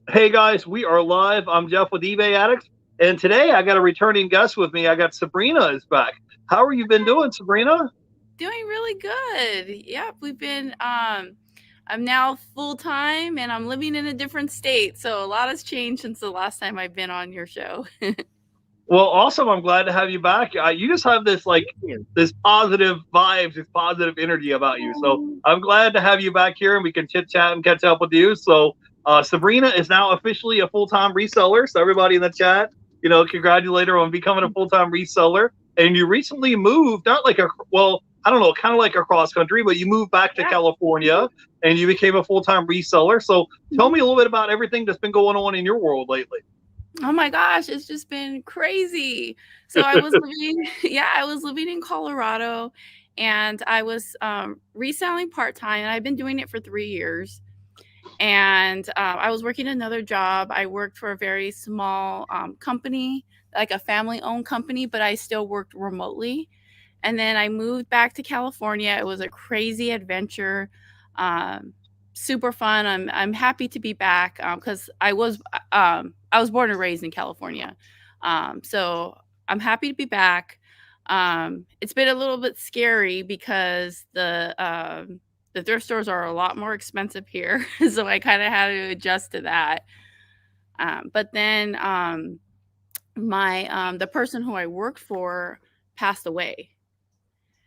Hey guys, we are live. I'm Jeff with eBay Addicts, and today I got a returning guest with me. I got Sabrina is back. How are you been doing, Sabrina? Doing really good. Yep, we've been I'm now full time and I'm living in a different state. So a lot has changed since the last time I've been on your show. Well, awesome. I'm glad to have you back. You just have this Thank you. this positive vibes, this positive energy about you. So I'm glad to have you back here, and we can chit chat and catch up with you. So Sabrina is now officially a full time reseller. So everybody in the chat, congratulate her on becoming a full time reseller. And you recently moved, not like I don't know, kind of like across country, but you moved back to Yeah. California and you became a full time reseller. So tell me Mhm. a little bit about everything that's been going on in your world lately. Oh my gosh, it's just been crazy. So I was living, yeah, I was living in Colorado and I was reselling part time and I've been doing it for 3 years. And I was working another job. I worked for a very small company, like a family owned company, but I still worked remotely. And then I moved back to California. It was a crazy adventure, um, super fun. I'm happy to be back because I was born and raised in California, so I'm happy to be back. It's been a little bit scary because the thrift stores are a lot more expensive here, so I kind of had to adjust to that. But then my the person who I worked for passed away.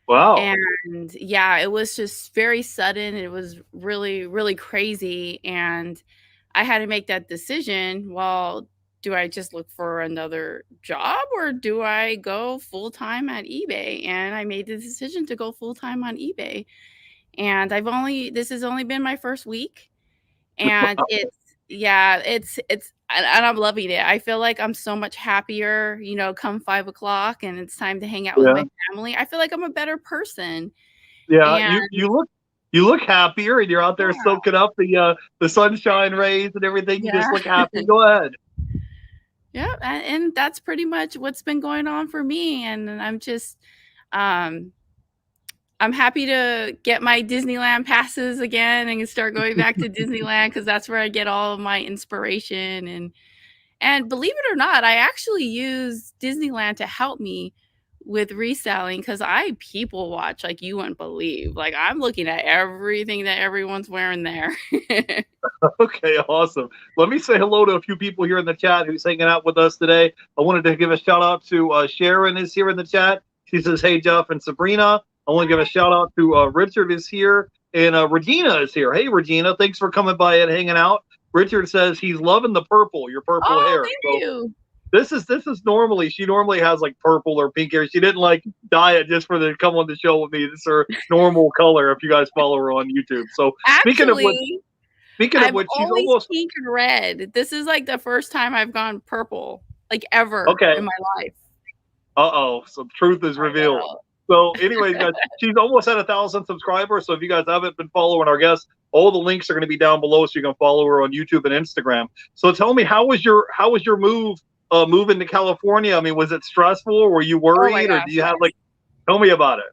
Wow. And yeah, it was just very sudden. It was really, really crazy. And I had to make that decision. Well, do I just look for another job or do I go full time at eBay? And I made the decision to go full time on eBay. And this has only been my first week. And and I'm loving it. I feel like I'm so much happier, come 5 o'clock and it's time to hang out with Yeah. my family. I feel like I'm a better person. Yeah, And you look happier, and you're out there yeah, soaking up the sunshine rays and everything. You just yeah, look happy. Go ahead. yeah, and that's pretty much what's been going on for me. And um, I'm happy to get my Disneyland passes again and start going back to Disneyland because that's where I get all of my inspiration. And believe it or not, I actually use Disneyland to help me with reselling because I people watch like you wouldn't believe. Like I'm looking at everything that everyone's wearing there. Okay, awesome. Let me say hello to a few people here in the chat who's hanging out with us today. I wanted to give a shout out to Sharon is here in the chat. She says, "Hey Jeff and Sabrina." I want to give a shout out to Richard is here, and Regina is here. Hey Regina, thanks for coming by and hanging out. Richard says he's loving the purple, your purple Oh, hair. thank So you. this is normally she normally has like purple or pink hair. She didn't like dye it just for the come on the show with me. This is her normal color if you guys follow her on YouTube. So Actually, speaking of I'm which, she's always almost pink and red. This is like the first time I've gone purple, like ever okay. in my life. Uh-oh, some truth is I revealed. know. So, anyways, guys, she's almost at 1,000 subscribers. So, if you guys haven't been following our guests, all the links are going to be down below, so you can follow her on YouTube and Instagram. So, tell me, how was your moving to California? I mean, was it stressful? Were you Oh my worried, or do gosh, you have yes. Tell me about it.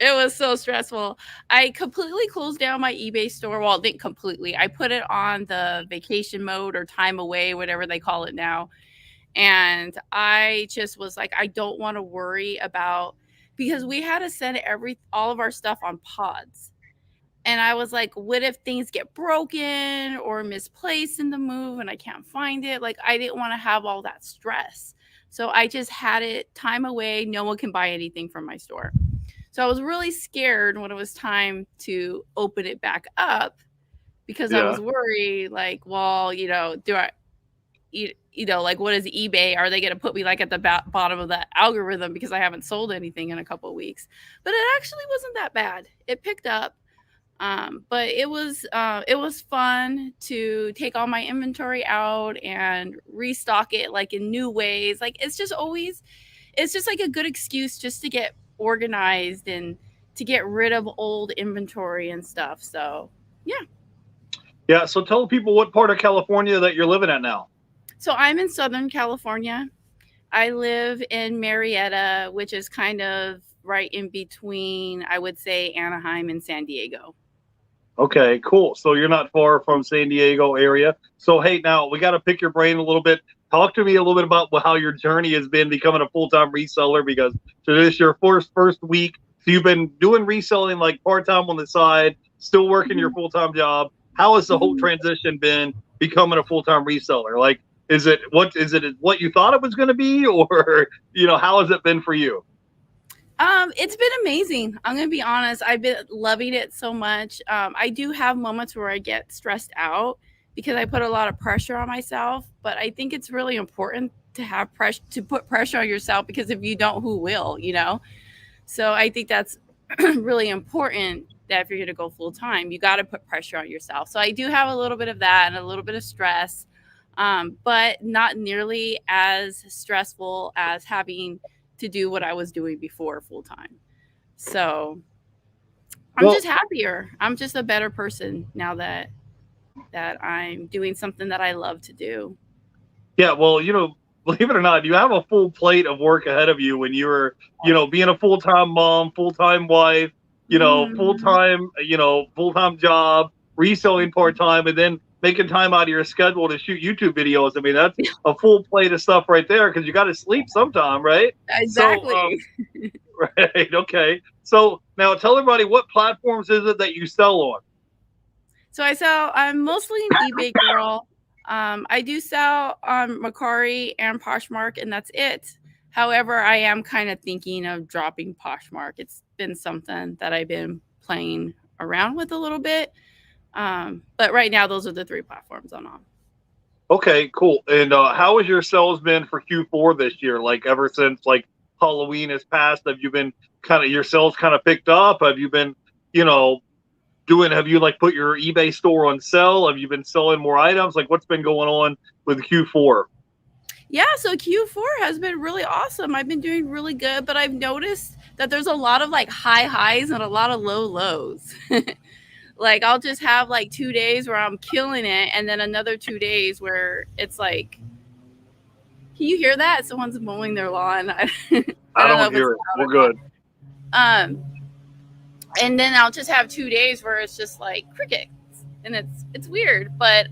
It was so stressful. I completely closed down my eBay store. Well, didn't completely. I put it on the vacation mode or time away, whatever they call it now. And I just was like, I don't want to worry about because we had to send all of our stuff on pods. And I was like, what if things get broken or misplaced in the move and I can't find it? Like, I didn't want to have all that stress. So I just had it time away. No one can buy anything from my store. So I was really scared when it was time to open it back up because I Yeah. was worried, like, well, do I, like, what is eBay? Are they going to put me like at the bottom of the algorithm because I haven't sold anything in a couple of weeks? But it actually wasn't that bad. It picked up. But it was fun to take all my inventory out and restock it like in new ways. Like it's just like a good excuse just to get organized and to get rid of old inventory and stuff. So yeah. Yeah. So, tell people what part of California that you're living at now. So I'm in Southern California. I live in Marietta, which is kind of right in between, I would say, Anaheim and San Diego. Okay, cool. So you're not far from San Diego area. So hey, now we got to pick your brain a little bit. Talk to me a little bit about how your journey has been becoming a full-time reseller because so this is your first week. So you've been doing reselling like part-time on the side, still working your Mhm. full-time job. How has the whole Mhm. transition been becoming a full-time reseller? Like, is it what you thought it was going to be, or how has it been for you? It's been amazing. I'm gonna be honest. I've been loving it so much. I do have moments where I get stressed out because I put a lot of pressure on myself. But I think it's really important to have pressure to put pressure on yourself because if you don't, who will? So I think that's really important that if you're gonna go full time, you got to put pressure on yourself. So I do have a little bit of that and a little bit of stress, but not nearly as stressful as having to do what I was doing before full time. So I'm Well, just happier. I'm just a better person now that I'm doing something that I love to do. yeah, well, believe it or not, you have a full plate of work ahead of you when you're, being a full-time mom, full-time wife, Mhm. full-time job, reselling part-time, and then making time out of your schedule to shoot YouTube videos. I mean, that's a full plate of stuff right there because you got to sleep sometime, right? So, Exactly. right, okay. So now tell everybody what platforms is it that you sell on? So I'm mostly an eBay girl. I do sell on Macari and Poshmark, and that's it. However, I am kind of thinking of dropping Poshmark. It's been something that I've been playing around with a little bit. But right now, those are the three platforms I'm on. Okay, cool. And how has your sales been for Q4 this year? Like ever since like Halloween has passed, have you been kind of your sales kind of picked up? Have you been, you know, have you like put your eBay store on sale? Have you been selling more items? Like what's been going on with Q4? Yeah, so Q4 has been really awesome. I've been doing really good, but I've noticed that there's a lot of like high highs and a lot of low lows. Like I'll just have like 2 days where I'm killing it, and then another 2 days where it's like, can you hear that? Someone's mowing their lawn. I I don't know don't if it's hear it. loud We're or not. good. Um, and then I'll just have 2 days where it's just like crickets, and it's weird. But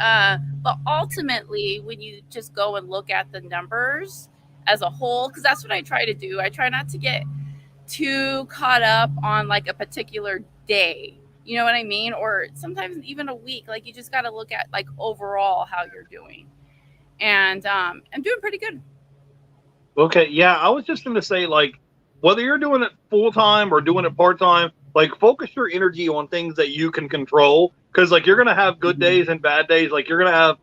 ultimately, when you just go and look at the numbers as a whole, because that's what I try to do. I try not to get too caught up on like a particular day. You know what I mean? Or sometimes even a week. Like you just got to look at like overall how you're doing. And I'm doing pretty good. Okay, yeah, I was just going to say, like, whether you're doing it full time or doing it part time, like, focus your energy on things that you can control. Because, like, you're going to have good days and bad days. Like, you're going to have,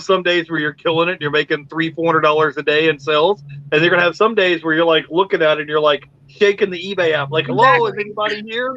some days where you're killing it, and you're making $300-400 a day in sales, and you're going to have some days where you're like looking at it, and you're like shaking the eBay app, like, "Hello, is Exactly. anybody here?"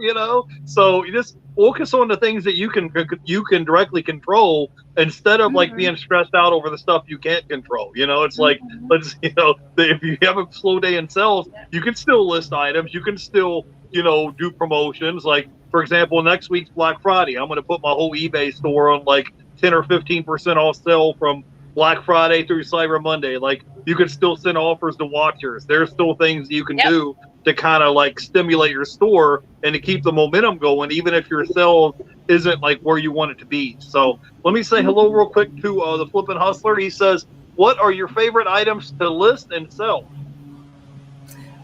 So you just focus on the things that you can directly control instead of like Mm-hmm. being stressed out over the stuff you can't control. It's like Mm-hmm. if you have a slow day in sales, you can still list items. You can still, do promotions. Like, for example, next week's Black Friday, I'm going to put my whole eBay store on like 10 or 15% off sale from Black Friday through Cyber Monday. Like, you can still send offers to watchers. There's still things you can Yep. do to kind of like stimulate your store and to keep the momentum going, even if your sales isn't like where you want it to be. So let me say hello real quick to the Flippin' Hustler. He says, what are your favorite items to list and sell?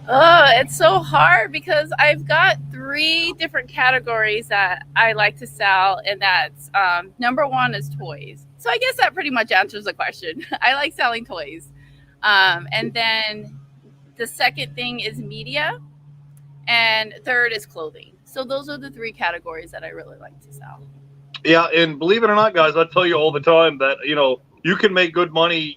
Oh, it's so hard because I've got three different categories that I like to sell, and that's number one is toys. So I guess that pretty much answers the question. I like selling toys. And then the second thing is media, and third is clothing. So those are the three categories that I really like to sell. Yeah, and believe it or not, guys, I tell you all the time that you can make good money,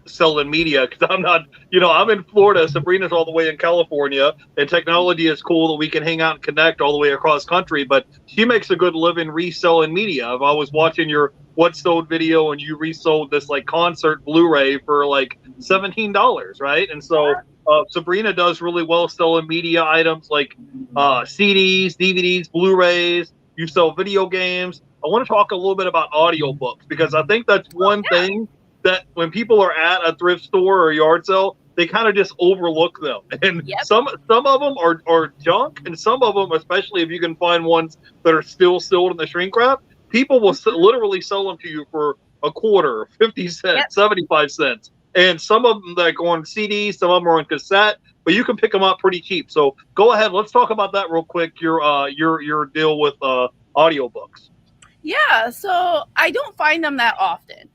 selling media. Because I'm not, I'm in Florida. Sabrina's all the way in California, and technology is cool that we can hang out and connect all the way across country. But she makes a good living reselling media. I was watching your What Sold video, and you resold this like concert Blu-ray for like $17, right? And so Sabrina does really well selling media items like CDs, DVDs, Blu-rays. You sell video games. I want to talk a little bit about audiobooks because I think that's one Yeah. thing that when people are at a thrift store or a yard sale, they kind of just overlook them. And Yep. some of them are junk, and some of them, especially if you can find ones that are still sealed in the shrink wrap, people will literally sell them to you for a quarter, 50 Yep. cents, 75 cents. And some of them that go on CD, some of them are on cassette, but you can pick them up pretty cheap. So go ahead, let's talk about that real quick. Your deal with audiobooks. Yeah. So I don't find them that often.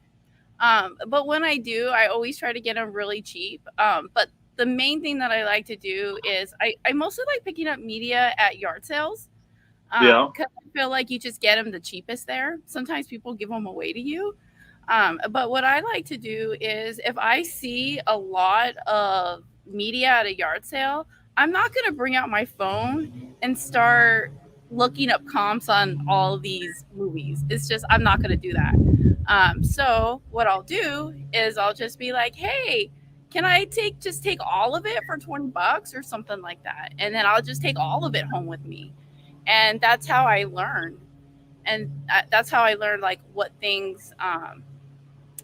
But when I do, I always try to get them really cheap. But the main thing that I like to do is I mostly like picking up media at yard sales. Yeah. Because I feel like you just get them the cheapest there. Sometimes people give them away to you. But what I like to do is if I see a lot of media at a yard sale, I'm not going to bring out my phone and start looking up comps on all these movies. It's just, I'm not going to do that. So what I'll do is I'll just be like, hey, can I take all of it for $20 or something like that? And then I'll just take all of it home with me. And that's how I learn. And that's how I learned like what things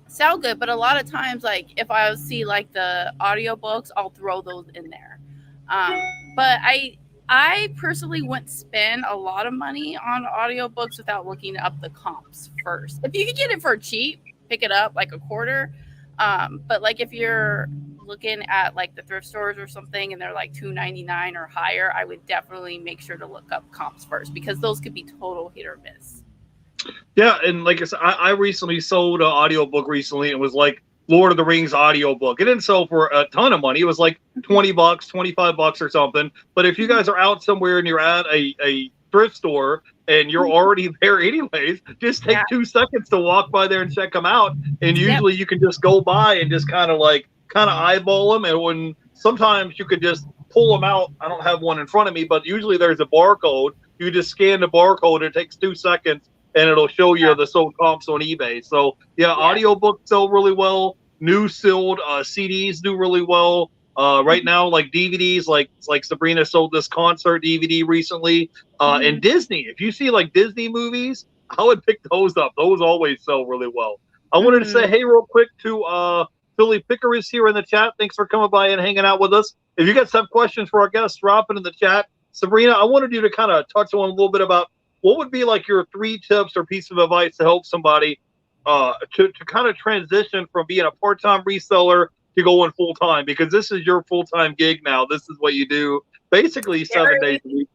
sound good. But a lot of times, like if I see like the audiobooks, I'll throw those in there. Um, but I personally wouldn't spend a lot of money on audiobooks without looking up the comps first. If you could get it for cheap, pick it up like a quarter. But like if you're looking at like the thrift stores or something and they're like $2.99 or higher, I would definitely make sure to look up comps first because those could be total hit or miss. Yeah, and like I said, I recently sold an audiobook recently. It was like Lord of the Rings audiobook. It didn't sell for a ton of money. It was like $20, $25 or something. But if you guys are out somewhere and you're at a thrift store and you're already there anyways, just take Yeah. 2 seconds to walk by there and check them out. And Yep. usually you can just go by and just kind of eyeball them. And when sometimes you could just pull them out. I don't have one in front of me, but usually there's a barcode. You just scan the barcode. It takes 2 seconds and it'll show you the sold comps on eBay. So yeah, audiobooks sell really well. New sealed CDs do really well. Right now, like DVDs, like Sabrina sold this concert DVD recently. And Disney, if you see like Disney movies, I would pick those up. Those always sell really well. I wanted to say hey real quick to Philly Picker is here in the chat. Thanks for coming by and hanging out with us. If you guys have questions for our guests, drop it in the chat. Sabrina, I wanted you to kind of touch on a little bit about what would be like your 3 tips or piece of advice to help somebody to kind of transition from being a part-time reseller to going full-time, because this is your full-time gig now. This is what you do basically 7 days a week.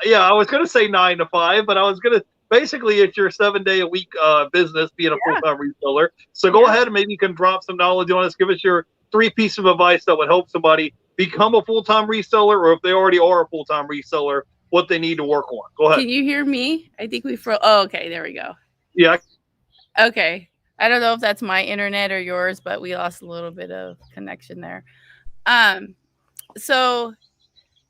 Yeah, I was going to say 9 to 5, but I was going to basically it's your 7-day-a-week business being a full-time reseller. So go ahead and maybe you can drop some knowledge on us. Give us your 3 pieces of advice that would help somebody become a full-time reseller, or if they already are a full-time reseller, what they need to work on. Go ahead. Can you hear me? I think we froze. Oh, okay. There we go. Yeah. Okay. I don't know if that's my internet or yours, but we lost a little bit of connection there. So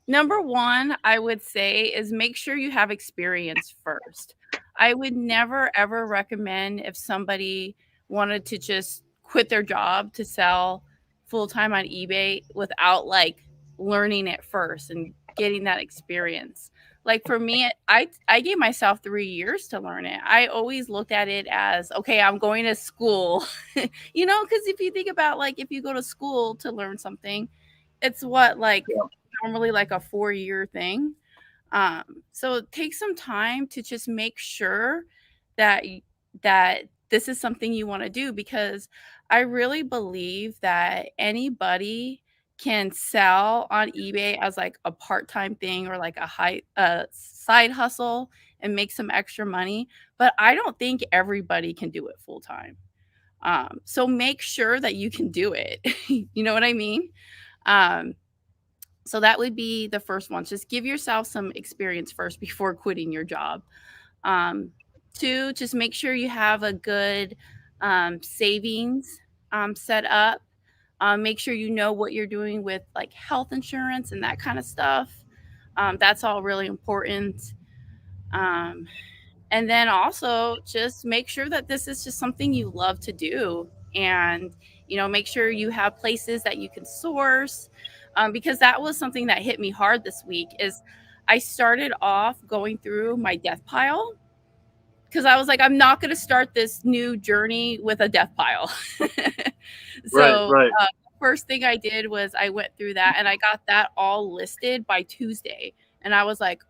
number 1, I would say is make sure you have experience first. I would never, ever recommend if somebody wanted to just quit their job to sell full-time on eBay without like learning it first and getting that experience. Like for me, I gave myself 3 years to learn it. I always looked at it as, okay, I'm going to school, because if you think about like if you go to school to learn something, it's what normally like a 4-year thing. So take some time to just make sure that this is something you want to do, because I really believe that anybody can sell on eBay as like a part-time thing or like a side hustle and make some extra money, but I don't think everybody can do it full time. So make sure that you can do it. You know what I mean? So that would be the first one. Just give yourself some experience first before quitting your job. 2, just make sure you have a good savings set up. Make sure you know what you're doing with like health insurance and that kind of stuff. That's all really important. And then also just make sure that this is just something you love to do. And, make sure you have places that you can source. Because that was something that hit me hard this week is I started off going through my death pile because I was like, I'm not going to start this new journey with a death pile. So right. first thing I did was I went through that and I got that all listed by Tuesday. And I was like,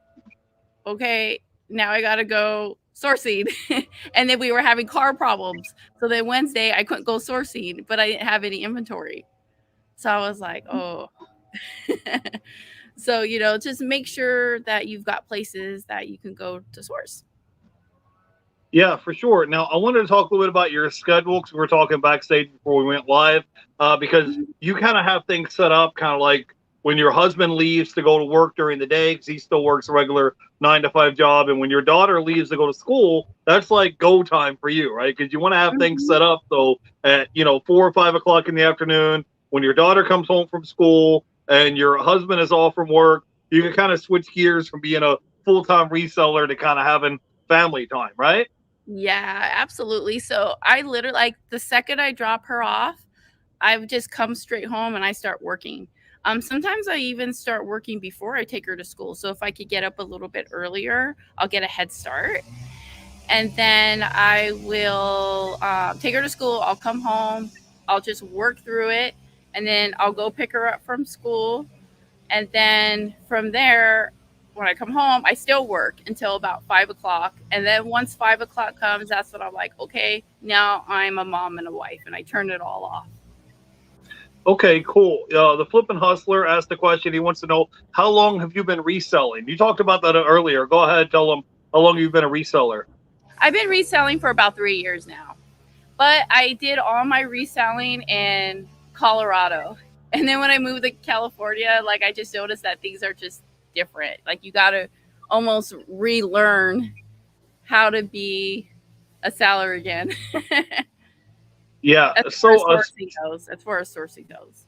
okay, now I got to go sourcing. And then we were having car problems. So then Wednesday I couldn't go sourcing, but I didn't have any inventory. So I was like, oh. So, just make sure that you've got places that you can go to source. Yeah, for sure. Now, I wanted to talk a little bit about your schedule because we were talking backstage before we went live, because you kind of have things set up kind of like when your husband leaves to go to work during the day because he still works a regular 9 to 5 job. And when your daughter leaves to go to school, that's like go time for you, right? Because you want to have things set up. So at, 4 or 5 o'clock in the afternoon, when your daughter comes home from school and your husband is off from work, you can kind of switch gears from being a full-time reseller to kind of having family time, right? Yeah, absolutely. So I literally, like, the second I drop her off, I would just come straight home and I start working. Sometimes I even start working before I take her to school. So if I could get up a little bit earlier, I'll get a head start. And then I will take her to school. I'll come home. I'll just work through it. And then I'll go pick her up from school. And then from there, when I come home, I still work until about 5 o'clock. And then once 5 o'clock comes, that's when I'm like, okay, now I'm a mom and a wife. And I turn it all off. Okay, cool. The Flippin' Hustler asked the question. He wants to know, how long have you been reselling? You talked about that earlier. Go ahead, tell him how long you've been a reseller. I've been reselling for about 3 years now. But I did all my reselling in Colorado. And then when I moved to California, like, I just noticed that things are just different. Like, you got to almost relearn how to be a seller again. Yeah. As far as sourcing goes.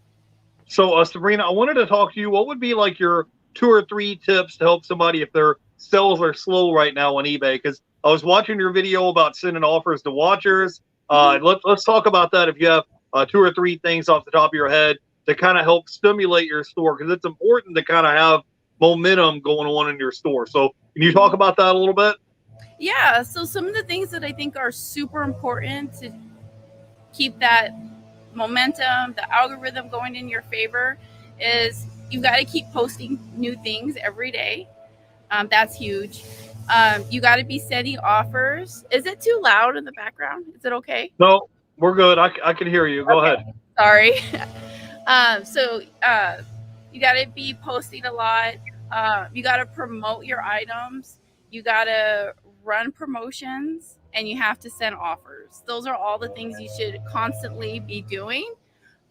So, Sabrina, I wanted to talk to you. What would be like your 2 or 3 tips to help somebody if their sales are slow right now on eBay? Because I was watching your video about sending offers to watchers. Let's talk about that. If you have 2 or 3 things off the top of your head to kind of help stimulate your store, because it's important to kind of have momentum going on in your store. So can you talk about that a little bit? Yeah. So some of the things that I think are super important to keep that momentum, the algorithm going in your favor, is you've got to keep posting new things every day. That's huge. You got to be sending offers. Is it too loud in the background? Is it okay? No, we're good. I can hear you. Go ahead. Sorry. So you got to be posting a lot. You got to promote your items. You got to run promotions, and you have to send offers. Those are all the things you should constantly be doing.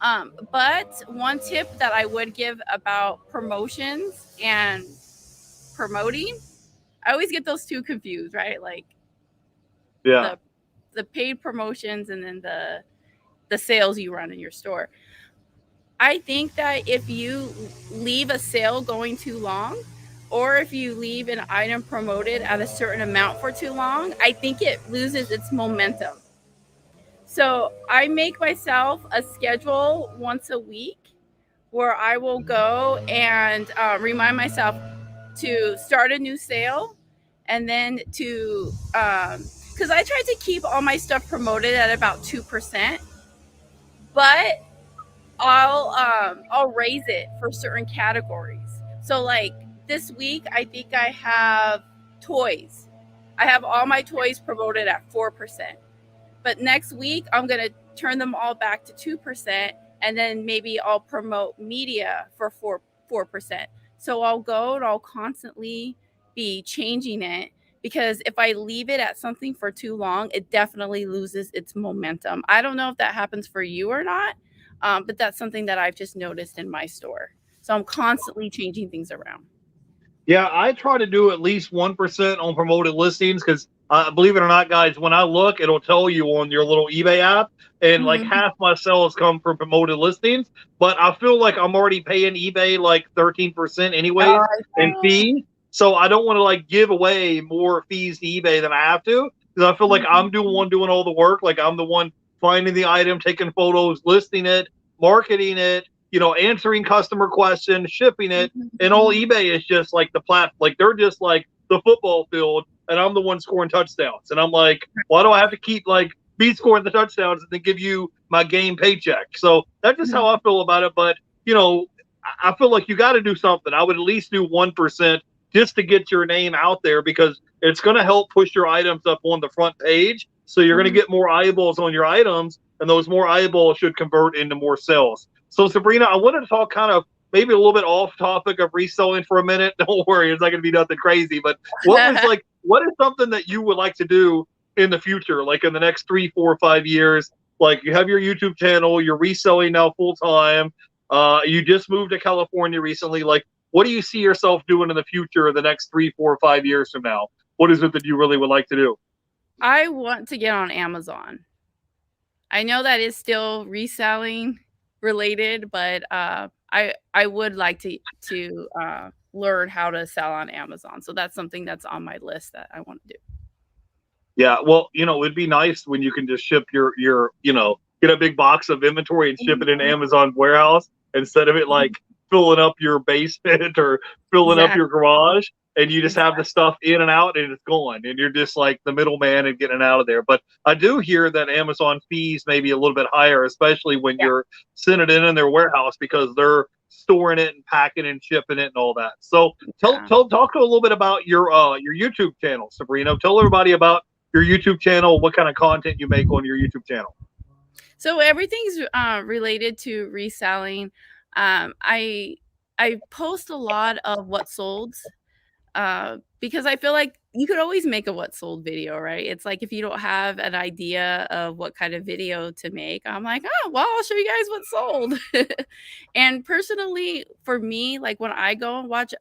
But one tip that I would give about promotions and promoting, I always get those two confused, right? Like, yeah, the paid promotions and then the sales you run in your store. I think that if you leave a sale going too long, or if you leave an item promoted at a certain amount for too long, I think it loses its momentum. So I make myself a schedule once a week where I will go and remind myself to start a new sale, and then to because I try to keep all my stuff promoted at about 2%, but I'll raise it for certain categories. So like this week, I think I have toys. I have all my toys promoted at 4%. But next week, I'm going to turn them all back to 2%, and then maybe I'll promote media for 4%. So I'll go and I'll constantly be changing it, because if I leave it at something for too long, it definitely loses its momentum. I don't know if that happens for you or not, but that's something that I've just noticed in my store. So I'm constantly changing things around. Yeah, I try to do at least 1% on promoted listings because, believe it or not, guys, when I look, it'll tell you on your little eBay app, and like half my sales come from promoted listings. But I feel like I'm already paying eBay like 13% anyways in fees, so I don't want to like give away more fees to eBay than I have to, because I feel like I'm doing all the work. Like I'm the one finding the item, taking photos, listing it, marketing it, answering customer questions, shipping it, and all eBay is just like the platform. Like they're just like the football field, and I'm the one scoring touchdowns. And I'm like, why do I have to keep like me scoring the touchdowns and then give you my game paycheck. So that's just how I feel about it. But I feel like you got to do something. I would at least do 1% just to get your name out there, because it's going to help push your items up on the front page. So you're going to get more eyeballs on your items, and those more eyeballs should convert into more sales. So Sabrina, I wanted to talk kind of maybe a little bit off topic of reselling for a minute. Don't worry, it's not going to be nothing crazy. But what is something that you would like to do in the future, like in the next 3, 4, 5 years? Like, you have your YouTube channel, you're reselling now full time. You just moved to California recently. Like, what do you see yourself doing in the future, the next 3, 4, 5 years from now? What is it that you really would like to do? I want to get on Amazon. I know that is still reselling related, but I would like to learn how to sell on Amazon. So that's something that's on my list that I want to do. Yeah, well, it'd be nice when you can just ship your get a big box of inventory and ship it in Amazon warehouse, instead of it like filling up your basement or filling up your garage, and you just have the stuff in and out and it's gone, and you're just like the middleman and getting it out of there. But I do hear that Amazon fees may be a little bit higher, especially when you're sending it in their warehouse, because they're storing it and packing and shipping it and all that. So talk a little bit about your YouTube channel, Sabrina. Tell everybody about your YouTube channel, what kind of content you make on your YouTube channel. So everything's related to reselling. I post a lot of what sold, because I feel like you could always make a what sold video, right? It's like, if you don't have an idea of what kind of video to make, I'm like, oh, well, I'll show you guys what sold. And personally, for me, like when I go and watch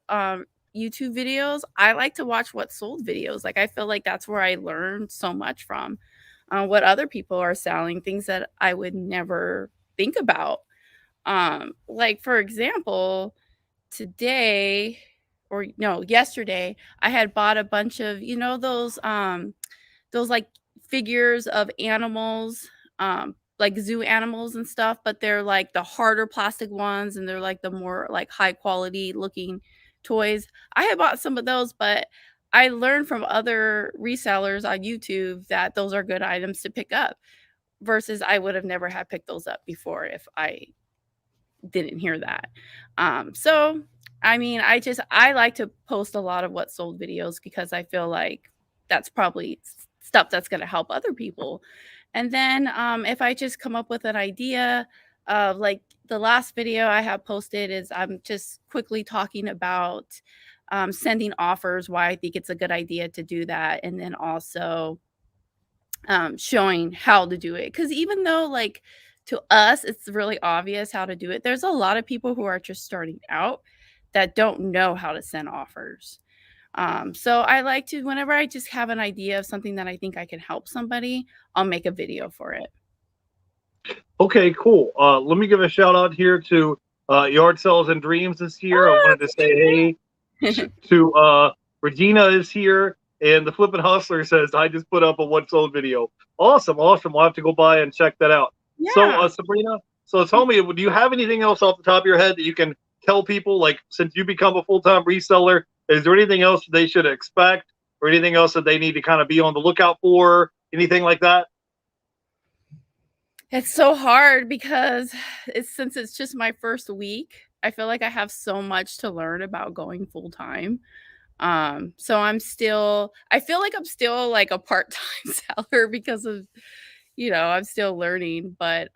YouTube videos, I like to watch what sold videos. Like, I feel like that's where I learned so much from, what other people are selling, things that I would never think about. Like, for example, yesterday, I had bought a bunch of, those like figures of animals, like zoo animals and stuff, but they're like the harder plastic ones, and they're like the more like high quality looking toys. I had bought some of those, but I learned from other resellers on YouTube that those are good items to pick up, versus I would have never had picked those up before if I didn't hear that. So I mean, I like to post a lot of what sold videos, because I feel like that's probably stuff that's going to help other people. And then if I just come up with an idea of, like, the last video I have posted is I'm just quickly talking about sending offers, why I think it's a good idea to do that, and then also showing how to do it. Because even though, like, to us it's really obvious how to do it, there's a lot of people who are just starting out that don't know how to send offers. So I like to, whenever I just have an idea of something that I think I can help somebody, I'll make a video for it. Okay, cool. Let me give a shout out here to Yard Sales and Dreams is here. I wanted to say hey to Regina is here, and the Flippin' Hustler says, I just put up a what sold video. Awesome. We'll have to go by and check that out. Yeah. So Sabrina, so tell me, do you have anything else off the top of your head that you can tell people, like, since you become a full-time reseller, is there anything else they should expect, or anything else that they need to kind of be on the lookout for, anything like that? It's so hard because since it's just my first week, I feel like I have so much to learn about going full time. So I feel like I'm still like a part-time seller, because of, I'm still learning. But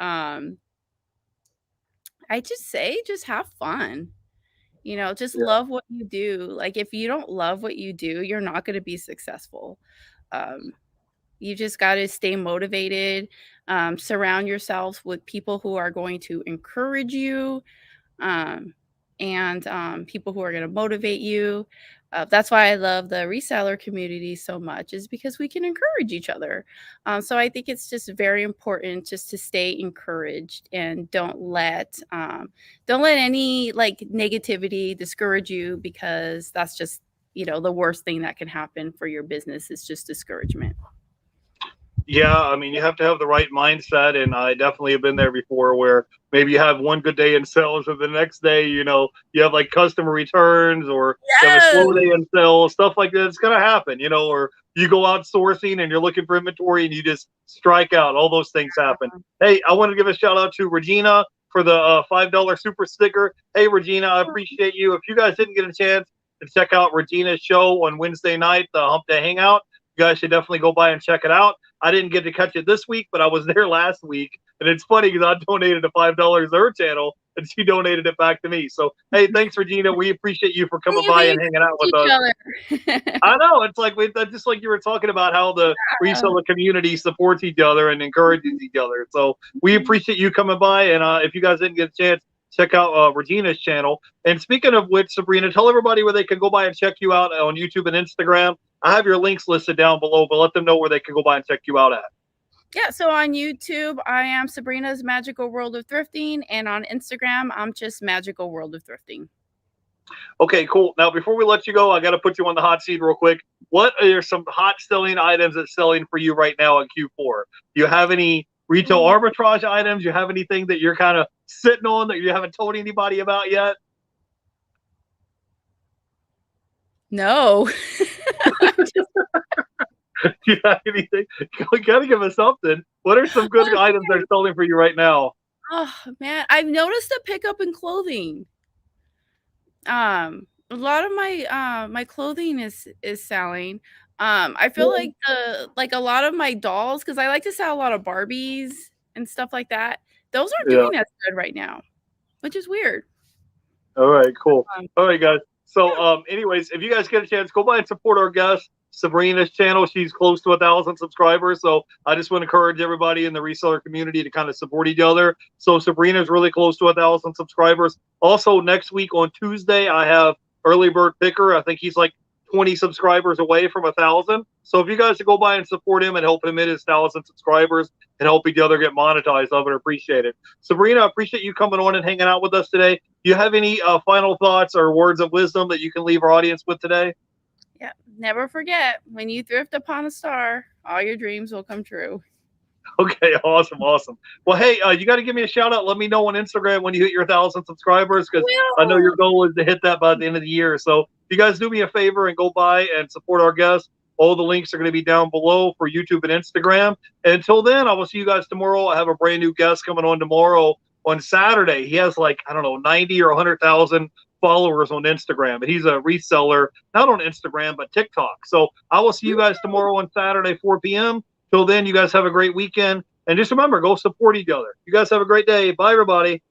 I just say, just have fun. Just love what you do. Like, if you don't love what you do, you're not going to be successful. You just got to stay motivated, surround yourself with people who are going to encourage you, and people who are going to motivate you. That's why I love the reseller community so much, is because we can encourage each other. So I think it's just very important just to stay encouraged, and don't let any like negativity discourage you, because that's just, the worst thing that can happen for your business is just discouragement. Yeah, I mean, you have to have the right mindset, and I definitely have been there before where maybe you have one good day in sales, and the next day, you have like customer returns, or you have a Yes. slow day in sales, stuff like that. It's gonna happen, or you go out sourcing and you're looking for inventory and you just strike out. All those things happen. Hey, I want to give a shout out to Regina for the $5 super sticker. Hey, Regina, I appreciate you. If you guys didn't get a chance to check out Regina's show on Wednesday night, the Hump Day Hangout, you guys should definitely go by and check it out. I didn't get to catch it this week, but I was there last week. And it's funny because I donated the $5 to her channel and she donated it back to me. So, hey, thanks, Regina. We appreciate you for coming by and hanging out with us. I know. It's like just like you were talking about how the reseller community supports each other and encourages each other. So we appreciate you coming by. And if you guys didn't get a chance, check out Regina's channel. And speaking of which, Sabrina, tell everybody where they can go by and check you out on YouTube and Instagram. I have your links listed down below, but let them know where they can go by and check you out at. Yeah, so on YouTube, I am Sabrina's Magical World of Thrifting, and on Instagram, I'm just Magical World of Thrifting. Okay, cool. Now, before we let you go, I got to put you on the hot seat real quick. What are some hot selling items that's selling for you right now in Q4? Do you have any retail arbitrage items? Do you have anything that you're kind of sitting on that you haven't told anybody about yet? No. Do you have anything? You got to give us something. What are some good items that are selling for you right now? Oh, man. I've noticed a pickup in clothing. A lot of my clothing is selling. I feel like a lot of my dolls, because I like to sell a lot of Barbies and stuff like that. Those aren't doing as good right now, which is weird. All right, cool. All right, guys. So, anyways, if you guys get a chance, go by and support our guest, Sabrina's channel. She's close to 1,000 subscribers. So I just want to encourage everybody in the reseller community to kind of support each other. So Sabrina's really close to 1,000 subscribers. Also, next week on Tuesday, I have Early Bird Picker. I think he's like 20 subscribers away from 1,000. So if you guys go by and support him and help him hit his 1,000 subscribers and help each other get monetized, I would appreciate it. Sabrina, I appreciate you coming on and hanging out with us today. Do you have any final thoughts or words of wisdom that you can leave our audience with today? Yeah, never forget, when you thrift upon a star, all your dreams will come true. Okay, awesome. Well, hey, you got to give me a shout out. Let me know on Instagram when you hit your 1,000 subscribers, because I know your goal is to hit that by the end of the year. So if you guys do me a favor and go by and support our guests, all the links are going to be down below for YouTube and Instagram. And until then, I will see you guys tomorrow. I have a brand new guest coming on tomorrow on Saturday. He has 90 or 100,000 followers on Instagram, and he's a reseller, not on Instagram, but TikTok. So I will see you guys tomorrow on Saturday, 4 p.m. Till then, you guys have a great weekend. And just remember, go support each other. You guys have a great day. Bye, everybody.